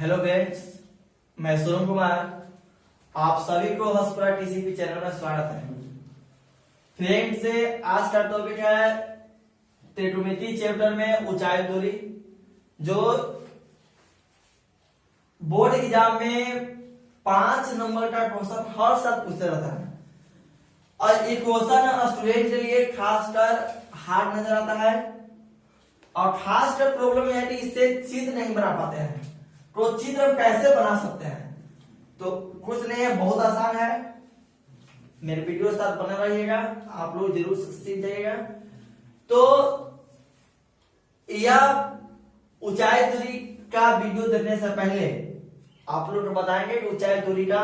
Hello friends, मैं सोनम कुमार। आप सभी को हसपुरा टीसीपी चैनल में स्वागत है। फ्रेंड्स, आज का टॉपिक है त्रिकोणमिति चैप्टर में ऊंचाई दूरी, जो बोर्ड एग्जाम में 5 नंबर का क्वेश्चन हर साल पूछते रहता है और ये क्वेश्चन स्टूडेंट के लिए खासकर हार्ड नजर आता है और खासकर प्रॉब्लम यह है कि इससे चित्र नहीं बना पाते हैं। तो चित्र कैसे बना सकते हैं? तो कुछ नहीं है, बहुत आसान है। मेरे वीडियो के साथ बने रहिएगा, आप लोग जरूर सीख जाइएगा। तो यह ऊंचाई दूरी का वीडियो देखने से पहले आप लोग बताएंगे कि ऊंचाई दूरी का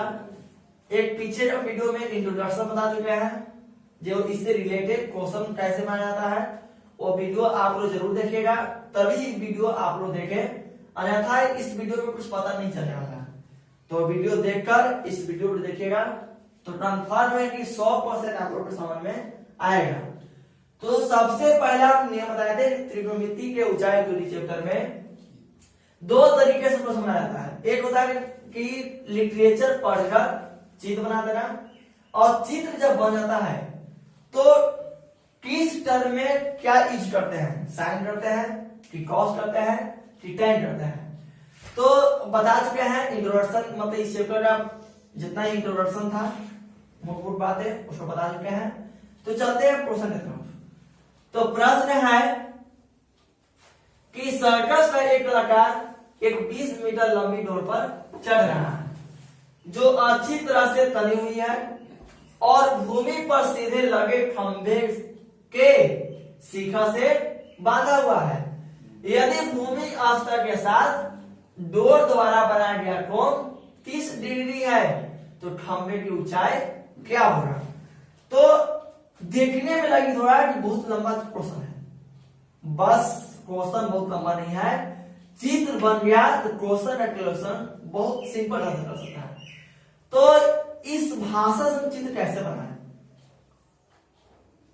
एक पीछे का वीडियो में इंट्रोडक्शन बता चुके हैं, जो इससे रिलेटेड क्वेश्चन कैसे बनाया जाता है वो वीडियो आप लोग जरूर देखिएगा, तभी वीडियो आप लोग देखें, अन्यथा इस वीडियो में कुछ पता नहीं चलने वाला। तो वीडियो देखकर इस वीडियो को देखिएगा तो कंफर्म है कि 100% आप लोग को समझ में आएगा। तो सबसे पहला नियम बताए थे त्रिकोणमिति के ऊंचाई दूरी चैप्टर में 2 तरीके से प्रश्न बनाया जाता है। एक होता है कि लिटरेचर पढ़कर चित्र बना देना, और चित्र जब बन जाता है तो किस टर्म में क्या यूज करते हैं, साइन करते हैं कि कॉस करते हैं कि टेन करते हैं। तो बता चुके हैं इंट्रोडक्शन, मतलब इस चैप्टर का जितना इंट्रोडक्शन था मूलभूत बातें उसको बता चुके हैं। तो चलते हैं क्वेश्चन की तरफ। तो प्रश्न है कि सर्कस का एक कलाकार एक 20 मीटर लंबी डोर पर चढ़ रहा है, जो अच्छी तरह से तनी हुई है और भूमि पर सीधे लगे खंभे के शिखा से बांधा हुआ है। यदि भूमि स्तर के साथ डोर द्वारा बनाया गया कोण 30 डिग्री है तो खंभे की ऊंचाई क्या होगा? तो देखने में लगी थोड़ा कि बहुत लंबा क्वेश्चन है, बस क्वेश्चन बहुत लंबा नहीं है, चित्र बन गया तो क्वेश्चन का क्वेश्चन बहुत सिंपल ढंग से कर सकता है। तो इस भाषा से चित्र कैसे बनाए?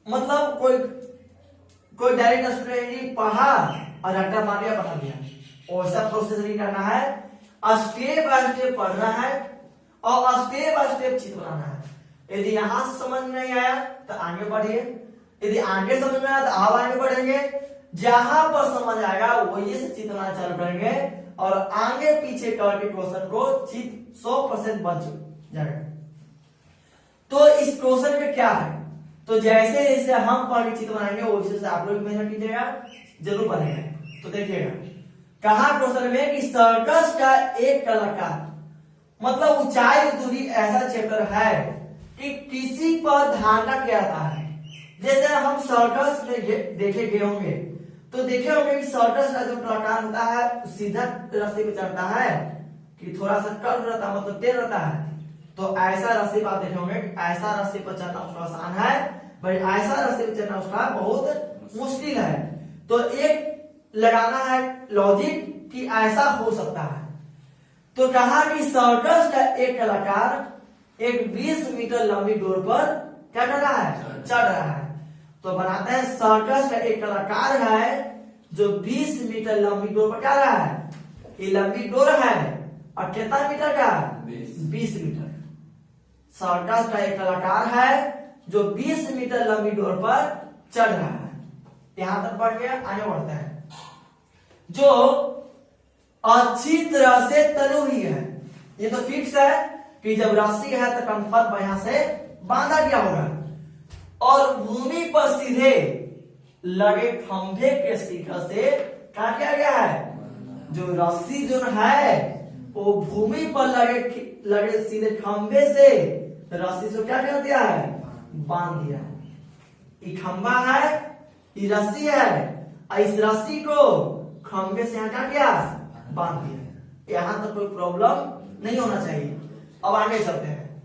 मतलब कोई डायरेक्ट स्टूडेंट पढ़ा और रट्टा मार दिया बना दिया, वैसा प्रोसेस नहीं करना है। स्टेप बाय स्टेप पढ़ना है और स्टेप बाय स्टेप चित्र बनाना है। यदि यहां समझ नहीं आया तो आगे बढ़िए, यदि आगे समझ में आया तो आप आगे बढ़ेंगे, जहां पर समझ आएगा वही से चित्र बनाना चालू करेंगे और आगे पीछे करके क्वेश्चन को चित्र 100% बन जाएगा। तो इस क्वेश्चन में क्या है, तो जैसे जैसे हम पढ़ के चित्र बनाएंगे वैसे से आप लोग मेहनत कीजिएगा, जरूर बनेगा। तो देखिएगा कहा क्वेश्चन में कि सर्कस का एक कलाकार, मतलब ऊंचाई दूरी ऐसा चैप्टर है कि किसी पर धारणा किया जाता है। जैसे हम सर्कस में देखे गए होंगे तो देखे होंगे कि सर्कस का जो कलाकार होता है सीधा रस्सी पे चढ़ता है कि थोड़ा सा कर्व रहता है, मतलब तेज रहता है। तो ऐसा रस्सी पर आप देखे होंगे, ऐसा रस्सी पर चढ़ना उसका आसान है, भाई ऐसा रस्सी पर चढ़ना उसका बहुत मुश्किल है। तो एक लगाना है लॉजिक कि ऐसा हो सकता है। तो कहा कि सर्कस का एक कलाकार एक 20 मीटर लंबी डोर पर क्या कर रहा है, चढ़ रहा है। तो बनाते हैं सर्कस का एक कलाकार है जो 20 मीटर लंबी डोर पर क्या रहा है, ये लंबी डोर है और कितना मीटर का, 20 मीटर। सर्कस का एक कलाकार है जो 20 मीटर लंबी डोर पर चढ़ रहा है। यहां तक पढ़ गया, आगे बढ़ते हैं। जो अच्छी तरह से तनी हुई है, ये तो फिक्स है कि जब रस्सी है तो कंफर्म यहां से बांधा गया होगा, और भूमि पर सीधे लगे खंभे के शिखा से क्या किया गया है, जो रस्सी जो है वो भूमि पर लगे सीधे खंभे से रस्सी से क्या कर दिया है, बांध दिया। ये खंभा है, ये रस्सी है, इस रस्सी को खंभे से क्या किया, बांध दिया। यहां तक कोई प्रॉब्लम नहीं होना चाहिए। अब आगे चलते हैं।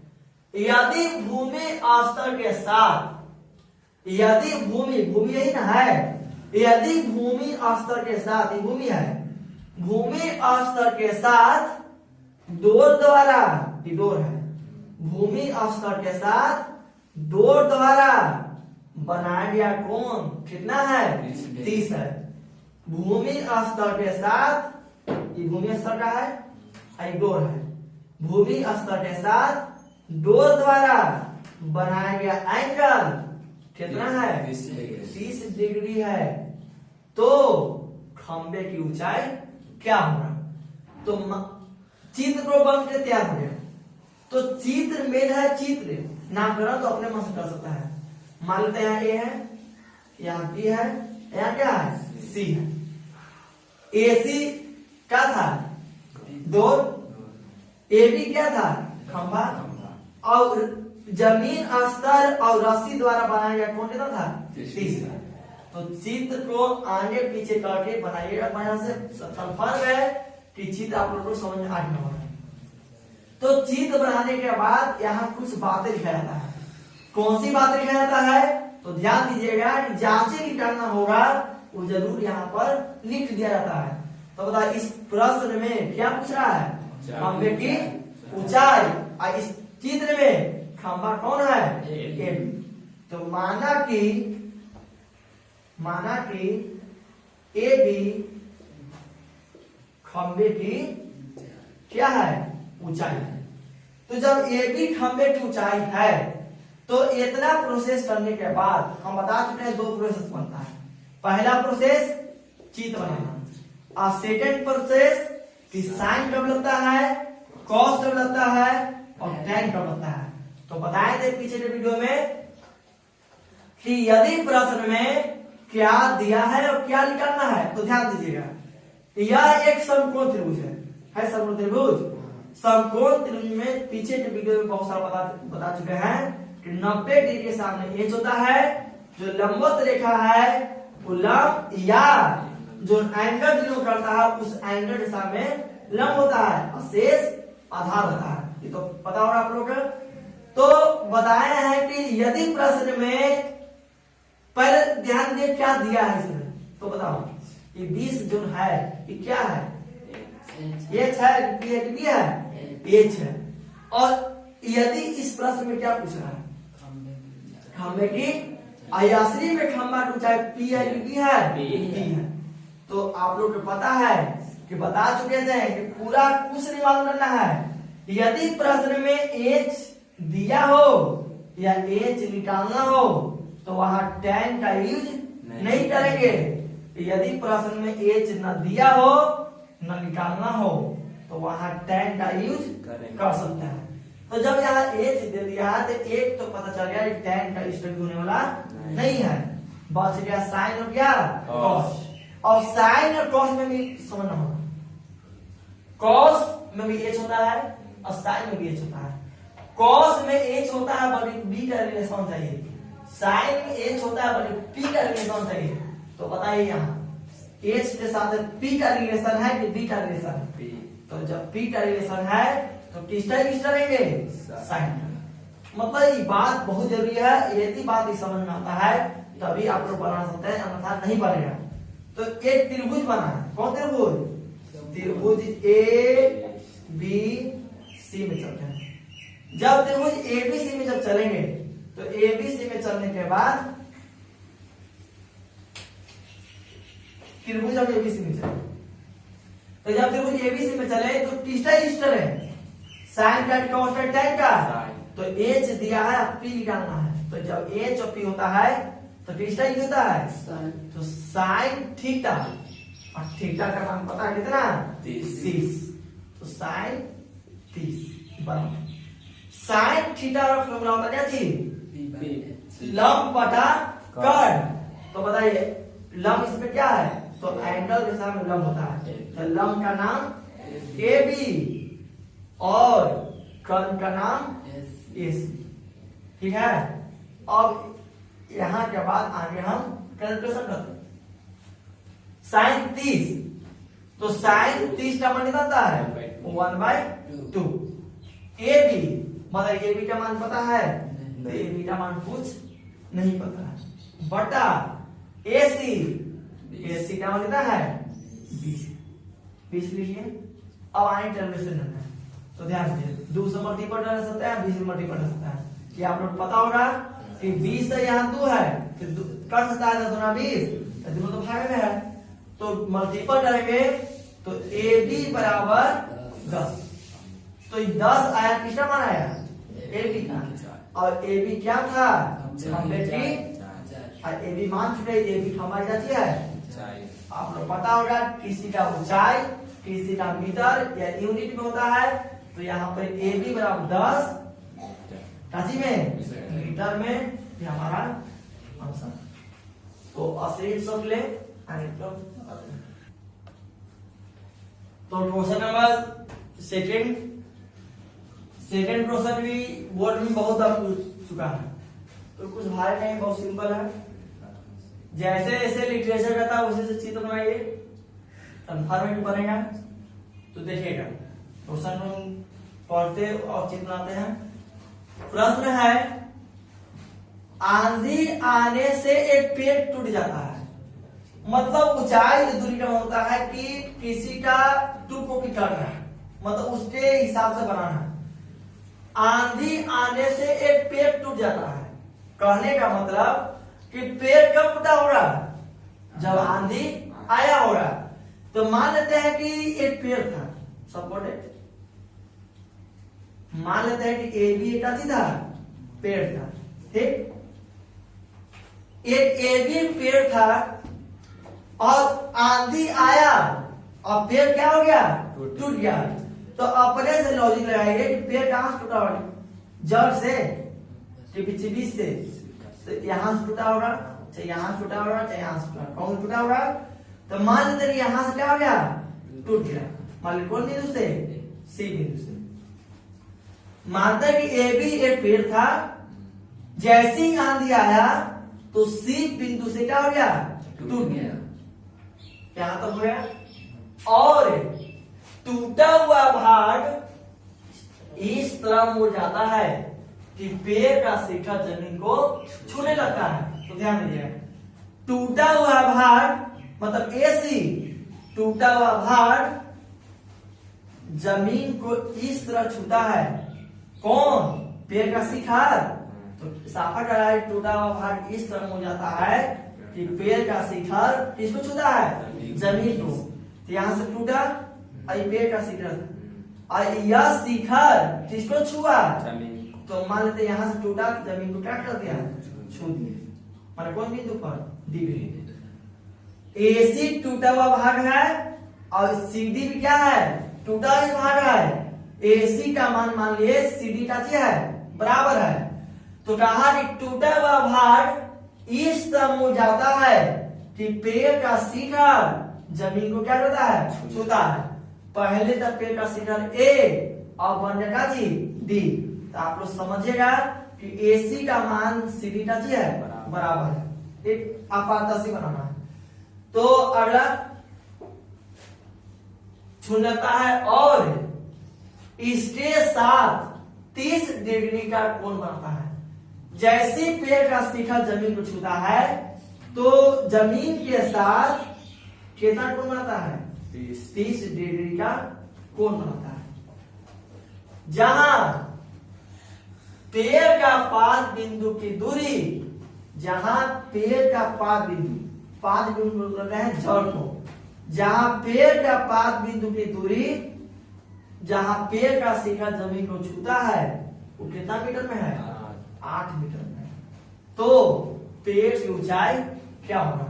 यदि भूमि स्तर के साथ, यदि भूमि यही ना है, यदि भूमि स्तर के साथ, ये भूमि है, भूमि स्तर के साथ डोर द्वारा, ये डोर है, भूमि स्तर के साथ डोर द्वारा बनाया गया कोण कितना है, 30 है। भूमि स्तर के साथ, ये भूमि स्तर का है, डोर है। भूमि स्तर के साथ डोर द्वारा बनाया गया एंगल कितना है? 30 डिग्री है। तो खंबे की ऊंचाई क्या होगा? तो चित्र को बन के तैयार हो गया। तो चित्र मेन है, चित्र नामकरण तो अपने मन से कर सकता है। मान लेते हैं ए है, यहाँ बी है, यहाँ क्या है? सी है। एसी क्या था? डोर। एबी क्या था? खंभा। और जमीन स्तर और रस्सी द्वारा बनाया गया कौन कितना था? 30। तो चित्र को आगे पीछे करके बनाइएगा। बढ़िया से कंफर्म है कि चित्र आप लोगों को समझ में आ गया होगा। तो चित्र बनाने के बाद यहाँ कुछ बातें लिखा जाता है। कौन सी बातें लिखा जाता है? तो ध्यान दीजिएगा कि जांचे की करना होगा वो जरूर यहाँ पर लिख दिया जाता है। तो बता इस प्रश्न में क्या पूछ रहा है? खंबे की ऊंचाई। और इस चित्र में खंबा कौन है? ए। तो माना कि ए बी खंबे की क्या है? ऊंचाई है। तो जब ए बी खंबे की ऊंचाई है तो इतना प्रोसेस करने के बाद हम बता चुके हैं 2 प्रोसेस बनता है। पहला प्रोसेस चित्र बनाना और सेकेंड प्रोसेस कि साइन कब लगता है, कॉस कब लगता है और tan कब लगता है। तो बताए थे पीछे के वीडियो में कि यदि प्रश्न में क्या दिया है और क्या निकालना है तो ध्यान दीजिएगा। यह एक समकोण त्रिभुज है समकोण त्रिभुज। समकोण त्रिभुज में पीछे के वीडियो में बहुत सारा बता चुके हैं कि 90 डिग्री के सामने एच होता है। जो लंबवत रेखा है वो लंब या जो एंगल डिनोट करता है उस एंगल दिशा में लंब होता है और शेष आधार होता है। ये तो पता होगा आप लोग। तो बताया है कि यदि प्रश्न में पहले ध्यान दिए क्या दिया है इसमें, तो बताओ ये 20 जो है ये क्या है? एच है, बी है, एच है। और यदि इस प्रश्न में क्या पूछ रहा है? खंबे की अयाश्री में खंबा की ऊंचाई पी है कि बी है? पी है। तो आप लोग को पता है कि बता चुके थे कि पूरा कुछ नहीं मालूम करना है। यदि प्रश्न में एच दिया हो या एच निकालना हो तो वहां tan का यूज नहीं करेंगे। यदि प्रश्न में एच न दिया हो न निकालना हो तो वहां tan का यूज कर सकते हैं। तो जब यहाँ एच दे दिया है तो एक तो पता चल गया कि tan का स्टडी होने वाला नहीं है। बच गया साइन और क्या? कॉस। और साइन और कॉस में भी समझना होगा। कॉस में भी एच होता है और साइन में भी एच होता है। कॉस में एच होता है बल्कि बी का रिलेशन चाहिए। साइन में एच होता है बल्कि पी का रिलेशन चाहिए। तो बताइए यहाँ एच के साथ पी का रिलेशन है कि बी का रिलेशन? तो जब पी का रिलेशन है तो किसका यूज करेंगे? साइन। मतलब ये बात बहुत जरूरी है। यदि बात समझ में आता है तभी आप लोग बना सकते हैं, अन्यथा नहीं बनेगा। तो एक त्रिभुज बना है। कौन त्रिभुज? त्रिभुज ए बी सी में चलते हैं। जब त्रिभुज ए बी सी में जब चलेंगे तो ए बी सी में चलने के बाद त्रिभुज अब ए बी सी में चले। तो जब त्रिभुज ए बी सी में चले तो किसका इष्टर है? साइन का, कॉस का, tan का। तो एच दिया है, पी निकालना है। तो जब एच और पी होता है तो किसका यूज होता है? तो साइन थीटा। और थीटा का मान पता है कितना? 30। तो साइन 30 बराबर साइन थीटा का फॉर्मूला होता है क्या चीज? लंब बटा कर्ण। तो बताइए लंब इसमें क्या है? तो एंगल दिशा में लंब होता है। तो लंब का नाम ए बी और कर्ण का नाम एसी। ठीक है। अब यहां के बाद आगे हम कैलकुलेशन करते हैं। साइन 30। तो साइन 30 का मान कितना आता है? 1/2। ए बी मतलब ए बी का मान पता है? तो ए बी का मान कुछ नहीं पता है। बटा एसी, एसी का मान कितना है? 20 लीजिए। अब आए कैलकुलेशन करना है। तो ध्यान दीजिए 2 से मल्टीपल कर सकता है, 20 से मल्टीपल कर सकता है। ये आप लोग पता होगा कि 20 से यहाँ 2 है तो कर सकता है 10 गुना 20 दोनों तो भाग में है। तो मल्टीपल करेंगे तो ए बी बराबर 10। तो 10 आया, किसका मान आया? ए बी का। और ए बी क्या था? कंप्लीटली, और ए बी मान चुके, ए बी हमारी जाती है। आप लोग पता होगा किसी का ऊंचाई किसी का मीटर या यूनिट में होता है, तो यहाँ पर ए बी बराबर 10 काची में मीटर में, ये हमारा आंसर। तो अस्सी सब ले तो क्वेश्चन नंबर सेकंड क्वेश्चन भी बोर्ड में बहुत बार पूछ चुका है, तो कुछ भारी नहीं, बहुत सिंपल है। जैसे जैसे लिटरेचर का था उसी से चित्र बनाइए, कन्फर्मेंट बनेगा। तो देखिएगा क्वेश्चन पढ़ते और चित्र बनाते हैं। प्रश्न है, आंधी आने से एक पेड़ टूट जाता है। मतलब ऊंचाई दूरी का होता है कि किसी का टू कॉपी करना है, मतलब उसके हिसाब से बनाना है। आंधी आने से एक पेड़ टूट जाता है, कहने का मतलब कि पेड़ कब टूटा होगा? जब आंधी आया होगा। तो मान लेते हैं कि एक पेड़ था, सपोर्टेड, मान लेते हैं कि ए बी एक था, पेड़ था, ठीक। एक ए बी पेड़ था और आंधी आया और पेड़ क्या हो गया? टूट गया। तो अपने से लॉजिक लगाएंगे कि पेड़ कहां से टूटा होगा? जड़ से कि बीच से? तो यहां से टूटा होगा, चाहे यहां से टूटा होगा, चाहे यहां से टूटा, कौन टूटा होगा? तो मान लेते हैं यहां से क्या हो गया? टूट गया। मान लो कौन बिंदु से? सी बिंदु से। मानते हैं कि ए बी एक पेड़ था, जैसे ही आंधी आया तो सी बिंदु से क्या हो गया? टूट गया। क्या तो हो गया? और टूटा हुआ भाग इस तरह मुड़ जाता है कि पेड़ का शिखर जमीन को छूने लगता है। तो ध्यान दीजिए, टूटा हुआ भाग मतलब एसी, टूटा हुआ भाग जमीन को इस तरह छूता है। कौन? पेड़ का शिखर। तो साफा का है, टूटा हुआ भाग इस तरह हो जाता है कि पेड़ का शिखर किसको छूता है? जमीन को। तो यहां से टूटा और पेड़ का शिखर, और यह शिखर किसको छुआ? तो मान लेते यहां से टूटा, जमीन को क्या कर दिया? छू दिया। मान कौन बिंदु पर? डी बिंदु। एसी टूटा हुआ भाग है और सीडी भी क्या है? टूटा हुआ भाग है। एसी का मान लिए सीडी का क्या है? बराबर है। तो कहा कि टूटा हुआ भाग इस तरह मुड़ जाता है कि पेड़ का शिखर जमीन को क्या करता है? छूता है। पहले तक पेड़ का शिखर ए और बन जाएगा जी डी। तो आप लोग समझिएगा कि एसी का मान सीडी का जी है बराबर है। एक आपातसी बनाना है। तो अगला छूट जाता है और इसके साथ 30 डिग्री का कोण बनता है। जैसे पेड़ का शिखर जमीन को छूता है तो जमीन के साथ कितना कोण बनता है? 30 डिग्री का कोण बनता है। जहां पेड़ का पाद बिंदु की दूरी, जहां पेड़ का पाद बिंदु बोल रहे हैं जड़ को, जहां पेड़ का पाद बिंदु की दूरी, जहां पेड़ का शिखर जमीन को छूता है, वो कितना मीटर में है? 8 मीटर में। तो पेड़ की ऊंचाई क्या होगा?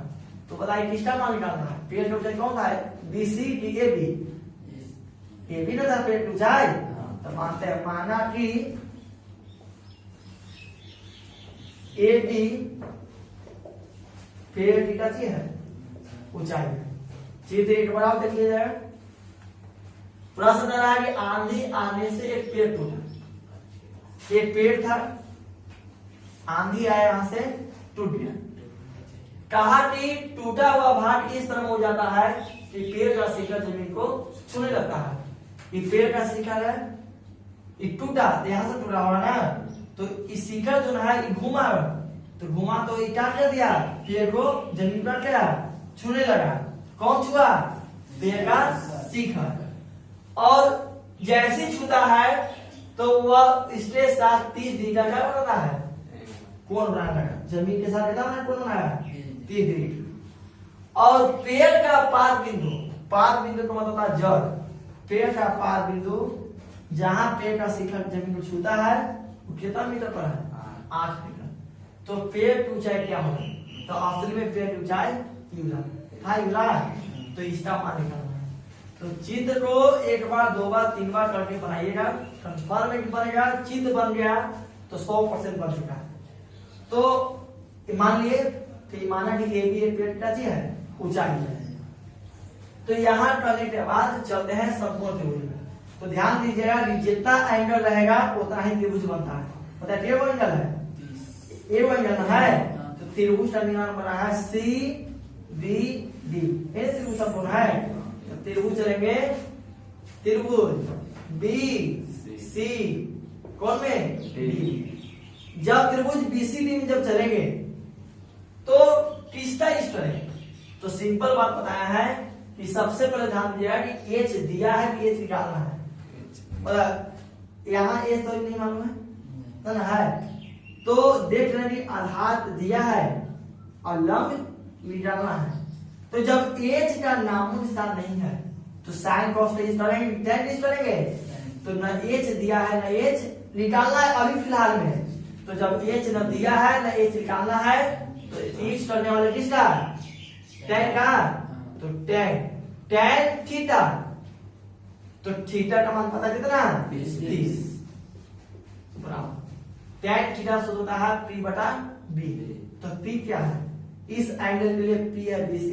तो बताइए किसका मान निकालना है? पेड़ की ऊंचाई कौन था? बीसी की ए बी ना था पेड़ की ऊंचाई। तो मानते हैं, माना कि ए बी पेड़ की क्या है? ऊंचाई। चित्र एक बराबर देख लीजिएगा। प्रश्न रहा है कि आंधी आने से एक पेड़ टूटा। एक पेड़ था, आंधी आया, यहां से टूट गया। कहा कि टूटा हुआ भाग इस तरह हो जाता है कि पेड़ का शिखर जमीन को छूने लगता है। ये पेड़ का शिखर है, ये टूटा, तो यहां से टूटा होगा ना। तो इस शिखर जो है ये घुमा, तो घुमा तो ये क्या कर दिया? पेड़ को जमीन पर क्या छूने लगा। कौन छुआ? पेड़ का शिखर। और जैसे छूता है तो वह इसके साथ 30 डिग्री का क्या बनाता है? कोण बनाता है। जमीन के साथ कितना कोण बनाया? 30 डिग्री। और पेड़ का पाद बिंदु का मतलब जड़, पेड़ का पाद बिंदु जहां पेड़ का शिखर जमीन को छूता है वो कितना मीटर पर है? 8 मीटर। तो पेड़ की ऊंचाई क्या होगी? तो असली में पेड़ की ऊंचाई यूला तो इसका मान निकालना है। तो चित्र को एक बार, दो बार, तीन बार करके बनाइएगा, कंफर्म बनेगा। चित्र बन गया तो 100% बन चुका है। तो मान लिए कि माना कि ए बी पेड़ क्या चीज है? ऊंचाई है। तो यहाँ करने के बाद चलते हैं संपूर्ण त्रिभुज में। तो ध्यान दीजिएगा कि जितना एंगल रहेगा उतना ही त्रिभुज बनता है। पता है एगो एंगल है, एगो एंगल है, तो त्रिभुज का निर्माण बना है सी बी डी। ये त्रिभुज संपूर्ण है। तो त्रिभुज चलेंगे, त्रिभुज बी सी कौन में? डी। जब त्रिभुज बीसीडी में जब चलेंगे तो किसका इष्ट है? तो सिंपल बात बताया है कि सबसे पहले ध्यान दीजिएगा कि एच दिया है कि एच निकालना है। मतलब यहाँ एच तो नहीं मालूम है ना, है तो देख रहे हैं आधार दिया है और लंब निकालना है। तो जब एच का नामो निशान नहीं है तो साइन कॉस करेंगे, tan करेंगे। तो न एच दिया है न एच निकालना है अभी फिलहाल में। तो जब एच न दिया है न एच निकालना है तो यूज करने वाले किसका? tan का। तो tan थीटा, तो थीटा का मान पता कितना? 30 बराबर tan थीटा से होता है p बटा b। तो p क्या है? इस एंगल के लिए p है BC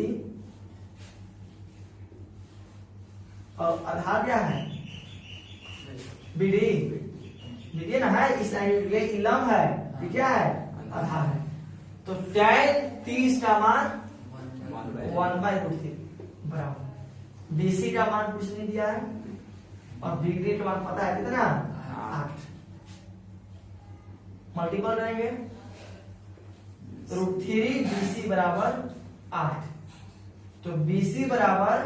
और आधार क्या है? BD। BD ना है, इस एंगल के लिए लंब है, p क्या है? आधार है। तो tan 30 का मान 1/√3 बराबर BC का मान कुछ नहीं दिया है और BD का मान पता है कितना? 8। मल्टीपल करेंगे √3 BC बराबर 8। तो BC बराबर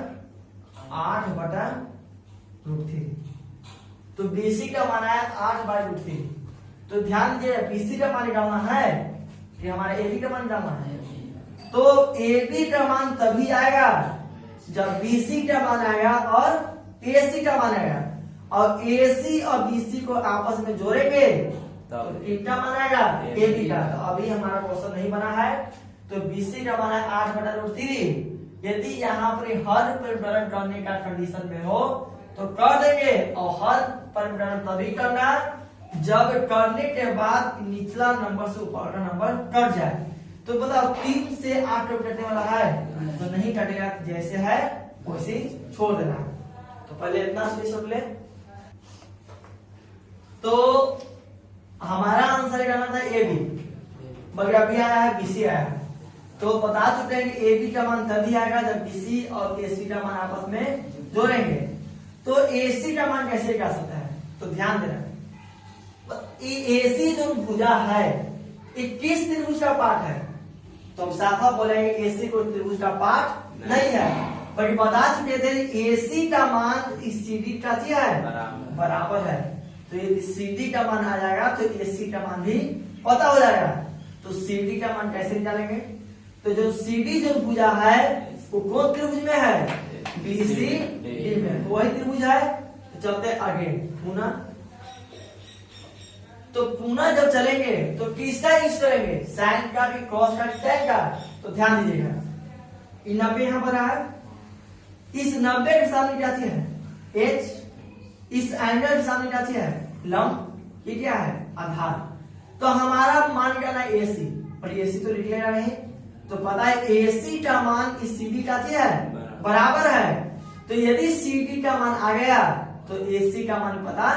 8/√3। तो BC का मान आया 8/√3। तो ध्यान दीजिए BC का मान निकालना है कि हमारे AB का मान निकालना है। तो AB का मान तभी आएगा जब BC का मान आएगा और AC का मान आएगा, और AC और BC को आपस में जोड़ेंगे तो कितना मान आएगा? AB का। तो अभी हमारा क्वेश्चन नहीं बना है। तो BC का मान है 8/√3। यदि यहाँ पर हर परिवर्तन करने का कंडीशन में हो तो कर देंगे, और हर परिवर्तन तभी करना जब करने के बाद निचला नंबर से ऊपर का नंबर कट जाए। तो बताओ 3 से 8 कटने वाला है तो नहीं कटेगा, जैसे है वैसे छोड़ देना। तो पहले इतना स्पेस रख ले। तो हमारा आंसर करना था AB, मगर अभी आया है BC आया है। तो बता चुके हैं कि AB का मान तभी आएगा जब BC और AC का मान आपस में जोड़ेंगे। तो AC का मान कैसे कर सकता है? तो ध्यान देना, AC जो भुजा है ये किस त्रिभुज का पार्ट है? तो हम साफ बोलेंगे AC को त्रिभुज का पार्ट नहीं है। पर बता चुके थे AC का मान इस CD का क्या है? बराबर है। तो यदि CD का मान आ जाएगा तो AC का मान भी पता हो जाएगा। तो CD का मान कैसे निकालेंगे? तो जो CD जो भुजा है वो कौन त्रिभुज में है? BCD में, वही त्रिभुज है। तो चलते आगे पुनः। तो पुनः जब चलेंगे तो किसका यूज करेंगे? साइन का कि कॉस का कि tan का? तो ध्यान दीजिएगा 90 यहां पर है, इस 90 के सामने क्या चीज है? H। इस एंगल के सामने क्या चीज है? लंब। ये क्या है? आधार। तो हमारा मान निकालना है AC, पर AC तो निकलेगा नहीं। तो पता है AC का मान इस CD का चीज है? बराबर है। तो यदि CD का मान आ गया तो AC का मान पता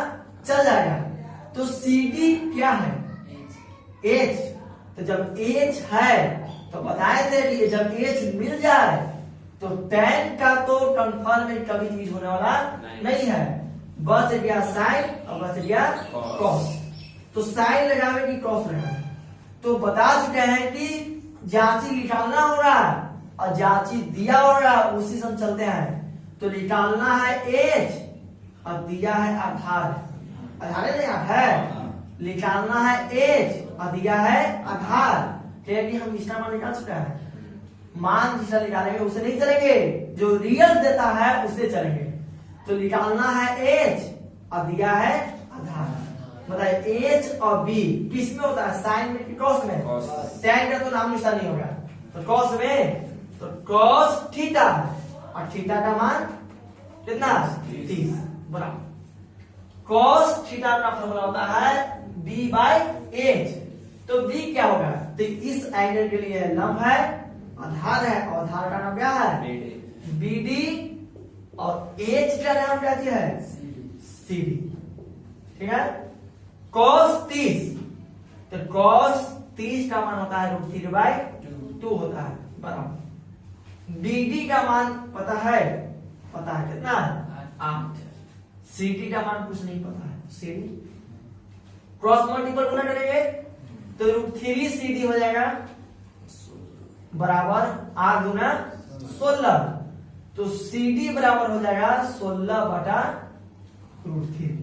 चल जाएगा। तो CD क्या है? H। तो जब H है तो बताए थे कि जब H मिल जाए तो tan का तो कंफर्म कभी यूज होने वाला नहीं है। बच गया साइन और बच गया कॉस। तो साइन लगावे कि कॉस लगावे? तो बता चुके हैं कि जांची निकालना हो रहा है और जांची दिया हो रहा है, उसी से हम चलते हैं। तो निकालना है H और दिया है आधार। आधार नहीं है, निकालना है H और दिया है आधार। क्लियरली हम इसका मान निकाल चुका है। मान जिसका निकालेंगे उसे नहीं चलेंगे, जो रियल देता है उससे चलेंगे। तो निकालना है H और दिया है आधार। बताइए एच और बी किस में होता है, साइन में कि कॉस में? tan का तो नाम निशान नहीं होगा, तो कॉस में, तो कॉस थीटा और थीटा का मान कितना 30 बराबर कॉस थीटा का फॉर्मूला होता है b बाई एच। तो b क्या होगा, तो इस एंगल के लिए लंब है, आधार है और आधार का नाम क्या है BD और h का नाम क्या है CD। ठीक है, cos 30, तो cos 30 का मान होता है √3/2 होता है बराबर BD का मान पता है कितना 8, CD का मान कुछ नहीं पता है, CD क्रॉस मल्टीपल गुना करेंगे तो √3 CD हो जाएगा बराबर 8 गुना 16, तो CD बराबर हो जाएगा 16/√3।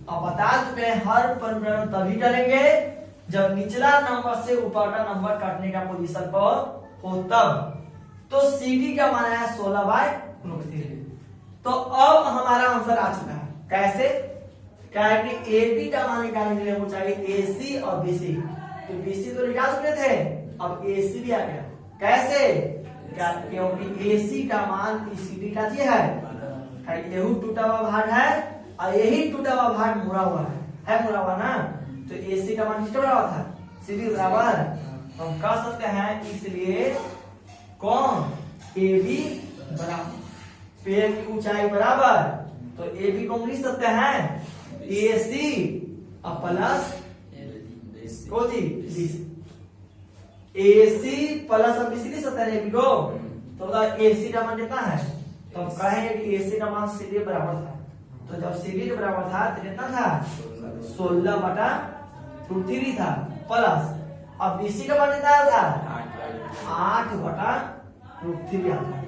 अब बता चुके हैं हर परिवर्तन तभी करेंगे जब निचला नंबर से ऊपर का नंबर काटने का पोजीशन पर हो तब। तो CD का मान है 16/√3। तो अब हमारा आंसर आ चुका है। कैसे, क्या है कि AB का मान निकालने के लिए वो चाहिए AC और BC, तो BC तो निकाल चुके थे, अब AC भी आ गया। कैसे, क्योंकि AC का मान CD का जी है, यही टूटा हुआ भाग है और यही टूटा हुआ भाग मुड़ा हुआ है मुड़ा हुआ ना, तो AC का मान किसके बराबर था CD बराबर, तो हम कह सकते हैं इसलिए कौन AB बराबर पेड़ की ऊंचाई बराबर, तो AB को हम लिख सकते हैं AC और प्लस को जी BC, AC प्लस और BC लिख सकते हैं AB को। तो बताओ AC का मान कितना है, तो हम कहेंगे कि AC का मान CD बराबर था, तो जब CD के बराबर था तो कितना था 16/√3 था प्लस, अब BC का मान कितना था 8/√3 आता है।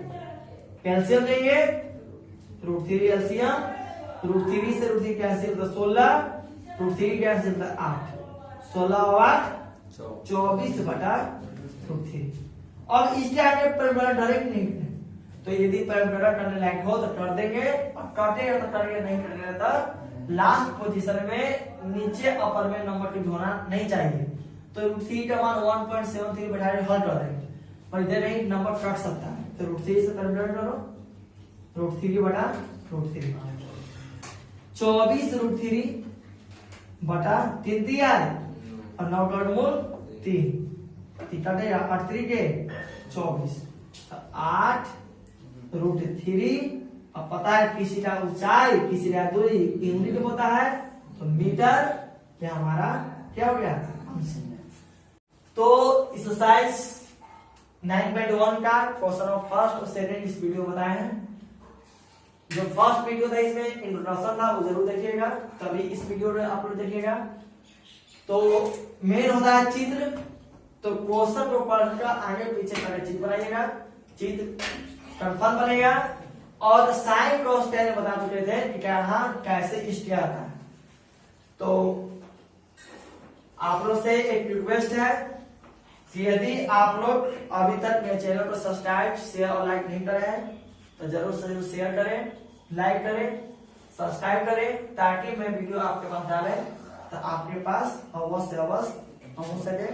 कैल्शियम लेंगे √3 एलसीएम, √3 से √3 कैंसिल तो 16, √3 कैंसिल तो 8, 16 और 8 24/√3। अब इसके आगे परिवर्तन डायरेक्ट नहीं करें, तो यदि परिवर्तन करने लायक हो तो कर देंगे और कटेगा तो करेंगे, नहीं करेंगे तो लास्ट पोजीशन में नीचे अपर में नंबर टिक होना नहीं चाहिए, तो √3 का मान 1.73 बैठाए हल कर देंगे और इधर नहीं नंबर कट सकता है, तो √3 से परिवर्तन करो √3/√3 24√3/3 दिया है और 9 का वर्गमूल 3 कटेगा 8 3 के 24, 8√3। अब पता है किसी का ऊंचाई किसी का दूरी यूनिट होता है तो मीटर, ये हमारा क्या हो गया आंसर। तो एक्सरसाइज 9.1 का क्वेश्चन ऑफ फर्स्ट और सेकंड इस वीडियो में बताए हैं। जो फर्स्ट वीडियो था इसमें इंट्रोडक्शन था वो जरूर देखिएगा, तभी इस वीडियो में आप लोग देखिएगा। तो मेन होता है चित्र, तो क्वेश्चन को पढ़कर आगे पीछे करके चित्र बनाइएगा, चित्र कंफर्म बनेगा। और साइन cos tan बता चुके थे कि यहाँ कैसे इष्ट आता है। तो आप लोग से एक रिक्वेस्ट है कि यदि आप लोग अभी तक मेरे चैनल को सब्सक्राइब शेयर और लाइक नहीं करे हैं तो जरूर से जरूर शेयर करें, लाइक करें, सब्सक्राइब करें, ताकि मैं वीडियो आपके पास डालें तो आपके पास अवश्य पहुंच सके।